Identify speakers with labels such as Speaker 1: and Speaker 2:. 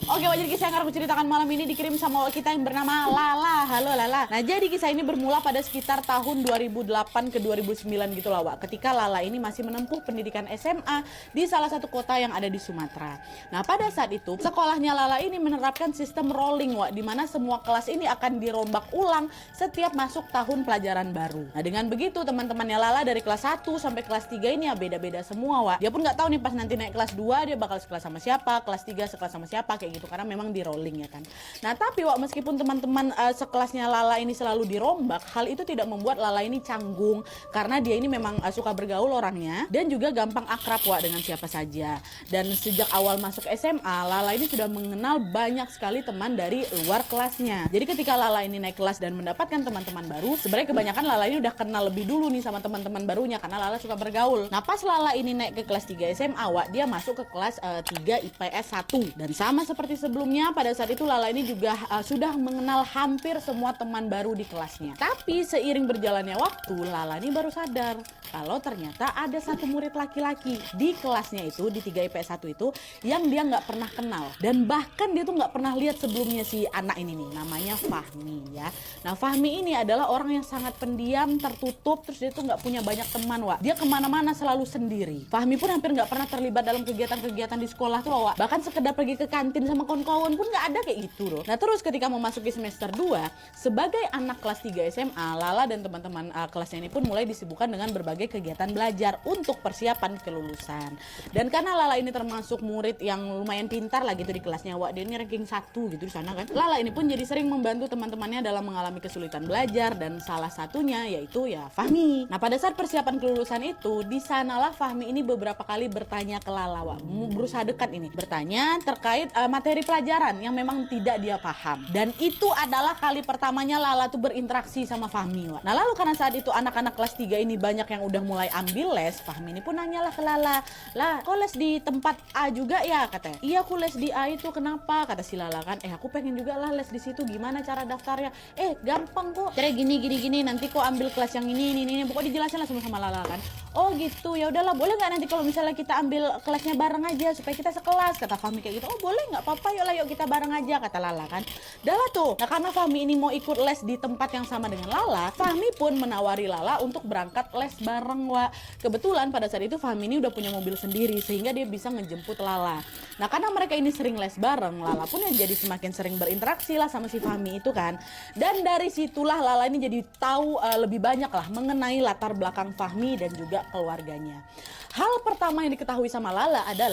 Speaker 1: Oke, jadi kisah yang akan aku ceritakan malam ini dikirim sama kita yang bernama Lala. Halo Lala. Nah, jadi kisah ini bermula pada sekitar tahun 2008 ke 2009 gitu lah, Wak. Ketika Lala ini masih menempuh pendidikan SMA di salah satu kota yang ada di Sumatera. Nah, pada saat itu, sekolahnya Lala ini menerapkan sistem rolling, Wak, di mana semua kelas ini akan dirombak ulang setiap masuk tahun pelajaran baru. Nah, dengan begitu teman-temannya Lala dari kelas 1 sampai kelas 3 ini ya beda-beda semua, Wak. Dia pun nggak tahu nih pas nanti naik kelas 2 dia bakal sekelas sama siapa, kelas 3 sekelas sama siapa, kayak gitu, karena memang di rolling ya kan. Nah, tapi Wak, meskipun teman-teman sekelasnya Lala ini selalu dirombak, hal itu tidak membuat Lala ini canggung karena dia ini memang suka bergaul orangnya dan juga gampang akrab, Wak, dengan siapa saja. Dan sejak awal masuk SMA, Lala ini sudah mengenal banyak sekali teman dari luar kelasnya. Jadi ketika Lala ini naik kelas dan mendapatkan teman-teman baru, sebenarnya kebanyakan Lala ini udah kenal lebih dulu nih sama teman-teman barunya karena Lala suka bergaul. Nah, pas Lala ini naik ke kelas 3 SMA, Wak, dia masuk ke kelas 3 IPS 1. Dan sama seperti sebelumnya, pada saat itu Lala ini juga sudah mengenal hampir semua teman baru di kelasnya. Tapi seiring berjalannya waktu, Lala ini baru sadar kalau ternyata ada satu murid laki-laki di kelasnya itu, di 3 IPS 1 itu, yang dia nggak pernah kenal. Dan bahkan dia tuh nggak pernah lihat sebelumnya si anak ini nih, namanya Fahmi ya. Nah, Fahmi ini adalah orang yang sangat pendiam, tertutup, terus dia tuh nggak punya banyak teman, Wak. Dia kemana-mana selalu sendiri. Fahmi pun hampir nggak pernah terlibat dalam kegiatan-kegiatan di sekolah tuh, Wak. Bahkan sekedar pergi ke kantin sama kawan-kawan pun nggak ada kayak gitu loh. Nah, terus ketika memasuki semester 2, sebagai anak kelas 3 SMA, Lala dan teman-teman kelasnya ini pun mulai disibukkan dengan berbagai kegiatan belajar untuk persiapan kelulusan. Dan karena Lala ini termasuk murid yang lumayan pintar lah gitu di kelasnya, Wak, dia ini ranking 1 gitu di sana kan. Lala ini pun jadi sering membantu teman-temannya dalam mengalami kesulitan belajar, dan salah satunya yaitu ya Fahmi. Nah, pada saat persiapan kelulusan itu, di sanalah Fahmi ini beberapa kali bertanya ke Lala, Wak, berusaha dekat ini, bertanya terkait materi pelajaran yang memang tidak dia paham. Dan itu adalah kali pertamanya Lala tuh berinteraksi sama Fahmi, Wak. Nah, lalu karena saat itu anak-anak kelas 3 ini banyak yang udah mulai ambil les, Fahmi ini pun nanyalah ke Lala, "Lah, kok les di tempat A juga ya?" katanya. "Iya, aku les di A itu." "Kenapa?" kata si Lala kan. Aku pengen juga lah les di situ. Gimana cara daftarnya?" Gampang kok. Cara gini, nanti kok ambil kelas yang ini. Pokoknya dijelasin lah sama Lala kan. "Oh gitu, ya udahlah, boleh nggak nanti kalau misalnya kita ambil kelasnya bareng aja supaya kita sekelas?" kata Fahmi kayak gitu. "Oh boleh, nggak apa-apa, yuk kita bareng aja," kata Lala kan. Dah lah tuh. Nah, karena Fahmi ini mau ikut les di tempat yang sama dengan Lala, Fahmi pun menawari Lala untuk berangkat les bareng, Wak. Kebetulan pada saat itu Fahmi ini udah punya mobil sendiri sehingga dia bisa ngejemput Lala. Nah, karena mereka ini sering les bareng, Lala pun ya jadi semakin sering berinteraksi lah sama si Fahmi itu kan. Dan dari situlah Lala ini jadi tahu lebih banyak lah mengenai latar belakang Fahmi dan juga keluarganya. Hal pertama yang diketahui sama Lala adalah